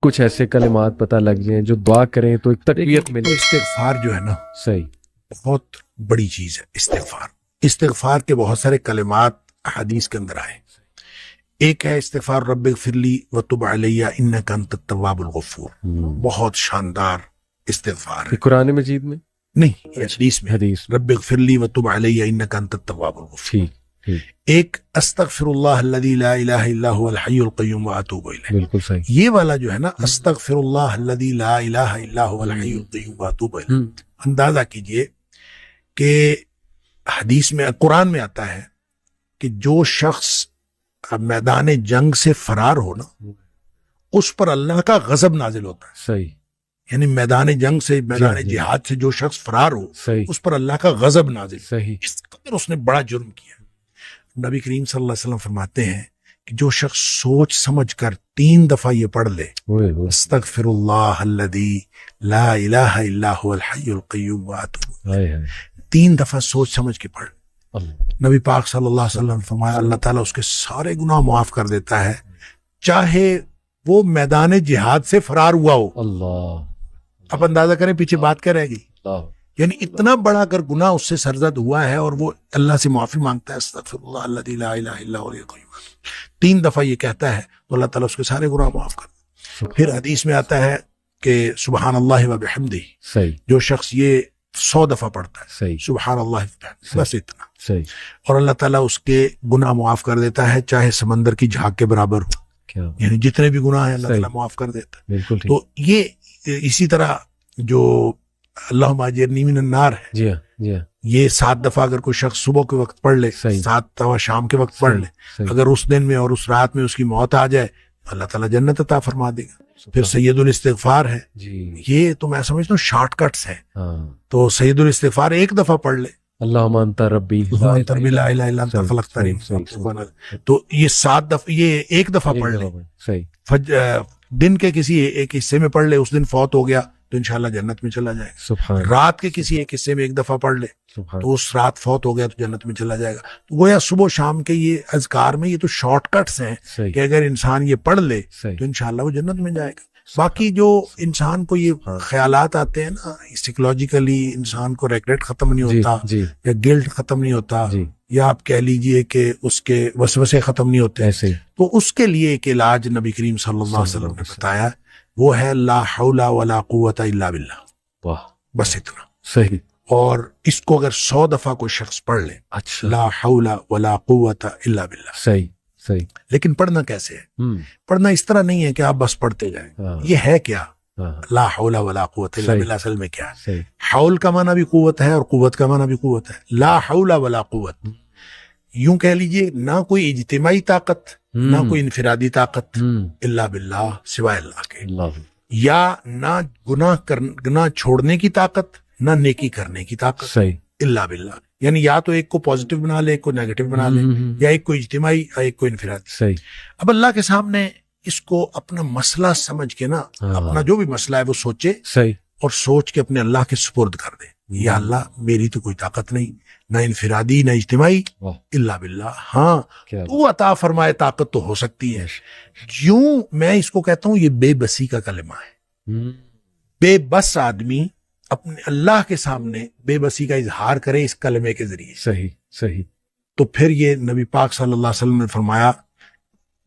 کچھ ایسے کلمات پتہ لگ جائیں جو دعا کریں تو ایک تقویت ملے. استغفار جو ہے نا صحیح بہت بڑی چیز ہے. استغفار کے بہت سارے کلمات حدیث کے اندر آئے. ایک ہے استغفار رب اغفر لی وتب علی انک انت التواب الغفور. بہت شاندار استغفار ہے. قرآن مجید میں نہیں یہ حدیث میں حدیث رب اغفر لی وتب علی انک انت التواب الغفور. ٹھیک ٹھیک ایک استغفر اللہ الذی لا الہ الا هو الحی القیوم واتوب الیہ. بالکل صحیح. یہ والا جو ہے نا استغفر اللہ الذی لا الہ الا هو الحی القیوم واتوب الیہ. اندازہ کیجئے کہ حدیث میں قرآن میں آتا ہے کہ جو شخص میدان جنگ سے فرار ہو نا اس پر اللہ کا غضب نازل ہوتا ہے. صحیح. یعنی میدان جنگ سے میدان جہاد سے جو شخص فرار ہو صحیح. اس پر اللہ کا غضب نازل. صحیح. اس قدر اس نے بڑا جرم کیا. نبی کریم صلی اللہ علیہ وسلم فرماتے ہیں کہ جو شخص سوچ سمجھ کر 3 دفعہ یہ پڑھ لے استغفر اللہ الذی لا الہ الا هو الحی القیوم واتوب الیہ، 3 دفعہ سوچ سمجھ کے پڑھ. نبی پاک صلی اللہ علیہ وسلم نے فرمایا اللہ تعالیٰ اس کے سارے گناہ معاف کر دیتا ہے چاہے وہ میدان جہاد سے فرار ہوا ہو. اللہ. آپ اندازہ کریں پیچھے بات کیا رہ گئی. اللہ. یعنی اتنا بڑا اگر گناہ اس سے سرزد ہوا ہے اور وہ اللہ سے معافی مانگتا ہے استغفر اللہ الذی لا الہ الا هو الحی القیوم 3 دفعہ یہ کہتا ہے تو اللہ تعالیٰ اس کے سارے گناہ معاف کر دیتا ہے. پھر حدیث میں آتا ہے کہ سبحان اللہ و بحمدہ. صحیح. جو شخص یہ 100 دفعہ پڑھتا ہے صحیح. سبحان اللہ بس اتنا صحیح. اور اللہ تعالیٰ اس کے گناہ معاف کر دیتا ہے چاہے سمندر کی جھاگ کے برابر ہو. کیا یعنی جتنے بھی گناہ ہیں اللہ تعالیٰ معاف کر دیتا ہے. بالکل ٹھیک. تو یہ اسی طرح جو اللہم اجرنی من النار ہے جی ہاں جی ہاں یہ 7 دفعہ اگر کوئی شخص صبح کے وقت پڑھ لے 7 دفعہ شام کے وقت پڑھ لے اگر اس دن میں اور اس رات میں اس کی موت آ جائے اللہ تعالیٰ جنت عطا فرما دے گا. پھر سید الاستغفار ہے. جی یہ تو میں سمجھتا ہوں شارٹ کٹس ہیں. ہاں. تو سید الاستغفار 1 دفعہ پڑھ لے اللہم انت ربی لا الہ الا انت خلقتنی. تو یہ 7 دفعہ یہ 1 دفعہ پڑھ لے. صحیح. دن کے کسی ایک حصے میں پڑھ لے اس دن فوت ہو گیا تو انشاءاللہ جنت میں چلا جائے گا. سبحان. رات کے کسی ایک حصے میں 1 دفعہ پڑھ لے سبحان. تو اس رات فوت ہو گیا تو جنت میں چلا جائے گا. تو گویا صبح شام کے یہ اذکار میں یہ تو شارٹ کٹس ہیں صحیح. کہ اگر انسان یہ پڑھ لے صحیح. تو انشاءاللہ وہ جنت میں جائے گا. باقی جو انسان کو یہ خیالات آتے ہیں نا سائیکولوجیکلی انسان کو ریگریٹ ختم نہیں ہوتا یا گلٹ ختم نہیں ہوتا یا آپ کہہ لیجئے کہ اس کے وسوسے ختم نہیں ہوتے تو اس کے لیے ایک علاج نبی کریم صلی اللہ علیہ وسلم نے بتایا وہ ہے لا حول ولا قوت الا باللہ. واہ. بس اتنا. صحیح. اور اس کو اگر 100 دفعہ کوئی شخص پڑھ لے اچھا لا حول ولا قوت الا باللہ. صحیح صحیح. لیکن پڑھنا کیسے ہے؟ پڑھنا اس طرح نہیں ہے کہ آپ بس پڑھتے جائیں. یہ ہے کیا لا حول ولا قوت الا باللہ اصل میں کیا ہے؟ حول کا معنی بھی قوت ہے اور قوت کا معنی بھی قوت ہے. لا حول ولا قوت یوں کہہ لیجئے نہ کوئی اجتماعی طاقت نہ کوئی انفرادی طاقت الا باللہ سوائے اللہ کے. یا نہ گناہ چھوڑنے کی طاقت نہ نیکی کرنے کی طاقت صحیح الا باللہ. یعنی یا تو ایک کو پازیٹیو بنا لے ایک کو نیگیٹو بنا لے یا ایک کو اجتماعی یا ایک کو انفرادی. صحیح. اب اللہ کے سامنے اس کو اپنا مسئلہ سمجھ کے نا اپنا جو بھی مسئلہ ہے وہ سوچے صحیح اور سوچ کے اپنے اللہ کے سپرد کر دے. یا اللہ میری تو کوئی طاقت نہیں نہ انفرادی نہ اجتماعی الا باللہ. ہاں تو عطا فرمائے طاقت تو ہو سکتی ہے. یوں میں اس کو کہتا ہوں یہ بے بسی کا کلمہ ہے. بے بس آدمی اپنے اللہ کے سامنے بے بسی کا اظہار کرے اس کلمے کے ذریعے. صحیح صحیح. تو پھر یہ نبی پاک صلی اللہ علیہ وسلم نے فرمایا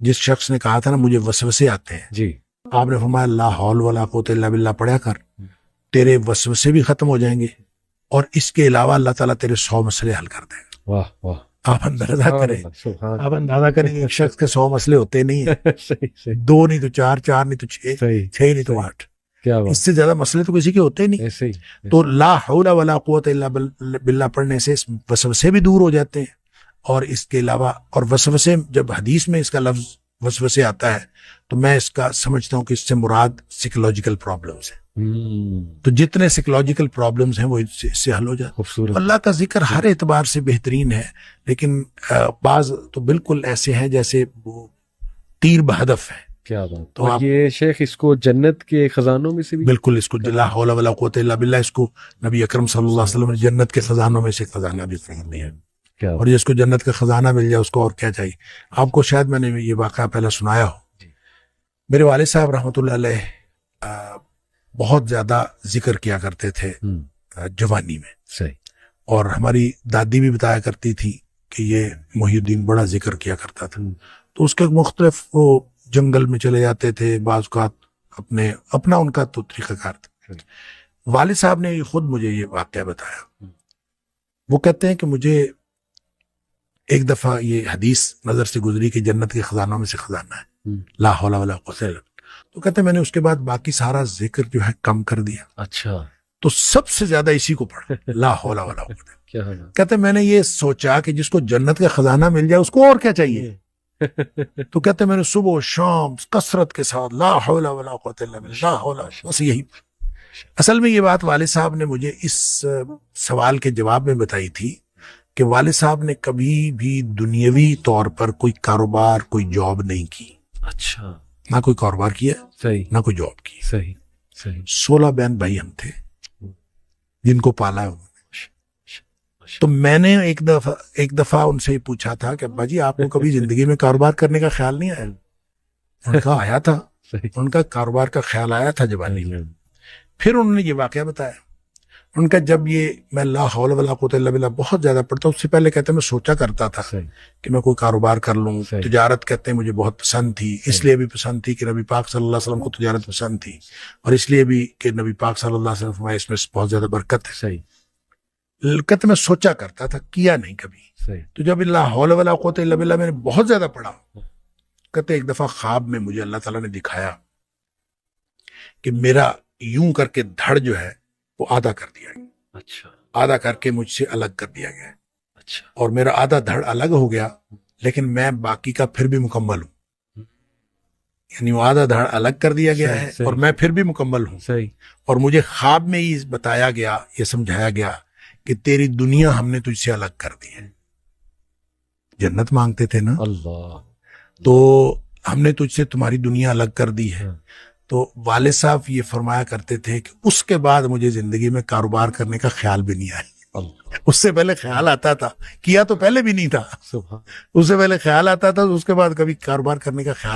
جس شخص نے کہا تھا نا مجھے وسوسے آتے ہیں جی آپ نے فرمایا لا حول ولا قوت الا باللہ پڑھا کر تیرے وسوسے بھی ختم ہو جائیں گے اور اس کے علاوہ اللہ تعالیٰ تیرے 100 مسئلے حل کر دے گا. واہ واہ. آپ اندازہ کریں ایک شخص کے 100 مسئلے ہوتے نہیں ہیں. 2 نہیں تو 4 4 نہیں تو 6 6 نہیں تو 8 اس سے زیادہ مسئلے تو کسی کے ہوتے ہی نہیں. تو لا حول ولا قوت الا باللہ پڑھنے سے وسوسے بھی دور ہو جاتے ہیں اور اس کے علاوہ اور وسوسے جب حدیث میں اس کا لفظ وسوسے آتا ہے تو میں اس کا سمجھتا ہوں کہ اس سے مراد سائیکولوجیکل پرابلمز ہیں. تو جتنے سائیکولوجیکل پرابلمز ہیں وہ اس سے حل ہو جاتے ہیں. اللہ کا ذکر ہر اعتبار سے بہترین ہے لیکن بعض تو بالکل ایسے ہیں جیسے وہ تیر بہدف ہے. کیا بات. تو یہ شیخ اس کو جنت کے خزانوں میں سے بھی بالکل اس کو لا حول ولا قوت الا باللہ اس کو نبی اکرم صلی اللہ علیہ وسلم نے جنت کے خزانوں میں سے خزانہ بھی فرما دیا. اور جس کو جنت کا خزانہ مل جائے اس کو اور کیا چاہیے. آپ کو شاید میں نے یہ واقعہ پہلے سنایا ہو میرے والد صاحب رحمۃ اللہ علیہ بہت زیادہ ذکر کیا کرتے تھے جوانی میں. صحیح. اور ہماری دادی بھی بتایا کرتی تھی کہ یہ محی الدین بڑا ذکر کیا کرتا تھا. تو اس کے مختلف وہ جنگل میں چلے جاتے تھے بعض اوقات، اپنا ان کا تو طریقہ کار تھا. والد صاحب نے خود مجھے یہ واقعہ بتایا. وہ کہتے ہیں کہ مجھے ایک دفعہ یہ حدیث نظر سے گزری کہ جنت کے خزانوں میں سے خزانہ ہے لا حول ولا قوت الا باللہ. تو کہتے ہیں میں نے اس کے بعد باقی سارا ذکر جو ہے کم کر دیا. اچھا. تو سب سے زیادہ اسی کو پڑھا لا حول ولا قوت. کہتے ہیں میں نے یہ سوچا کہ جس کو جنت کا خزانہ مل جائے اس کو اور کیا چاہیے. تو کہتے ہیں میں نے صبح و شام کثرت کے ساتھ لا حول ولا قوت الا باللہ لا حول، بس یہی. اصل میں یہ بات والد صاحب نے مجھے اس سوال کے جواب میں بتائی تھی کہ والد صاحب نے کبھی بھی دنیاوی طور پر کوئی کاروبار، کوئی جاب نہیں کی. اچھا. نہ کوئی کاروبار کیا، صحیح، نہ کوئی جاب کی. صحیح صحیح. 16 بہن بھائی ہم تھے جن کو پالا ہے. تو میں نے ایک دفعہ ان سے پوچھا تھا کہ ابا جی آپ کو کبھی زندگی میں کاروبار کرنے کا خیال نہیں آیا؟ ان کا آیا تھا. ان کا کاروبار کا خیال آیا تھا جوانی میں. پھر انہوں نے یہ واقعہ بتایا. ان کا جب یہ میں لا حول ولا قوت الا باللہ بہت زیادہ پڑھتا، اس سے پہلے کہتے ہیں میں سوچا کرتا تھا کہ میں کوئی کاروبار کر لوں. تجارت کہتے ہیں مجھے بہت پسند تھی، اس لیے بھی پسند تھی کہ نبی پاک صلی اللہ علیہ وسلم کو تجارت پسند تھی، اور اس لیے بھی کہ نبی پاک صلی اللہ علیہ وسلم فرمایا اس میں بہت زیادہ برکت ہے. صحیح. کہتے میں سوچا کرتا تھا، کیا نہیں کبھی. صحیح. تو جب لا حول ولا قوت الا باللہ میں نے بہت زیادہ پڑھا، کہتے ایک دفعہ خواب میں مجھے اللہ تعالیٰ نے دکھایا کہ میرا یوں کر کے دھڑ جو ہے وہ آدھا کر دیا گیا. اچھا. آدھا کر کے مجھ سے الگ کر دیا گیا. اچھا. اور میرا آدھا دھڑ الگ ہو گیا لیکن میں باقی کا پھر بھی مکمل ہوں. یعنی وہ آدھا دھڑ الگ کر دیا گیا ہے اور میں پھر بھی مکمل ہوں. صحیح. اور مجھے خواب میں ہی بتایا گیا، یہ سمجھایا گیا کہ تیری دنیا ہم نے تجھ سے الگ کر دی ہے. جنت مانگتے تھے نا اللہ، تو ہم نے تجھ سے تمہاری دنیا الگ کر دی ہے. تو والد صاحب یہ فرمایا کرتے تھے کہ اس کے بعد مجھے زندگی میں کاروبار کرنے کا خیال بھی نہیں آیا. اس سے پہلے خیال آتا تھا، کیا تو پہلے بھی نہیں تھا، اس سے پہلے خیال آتا تھا، اس کے بعد کبھی کاروبار کرنے کا خیال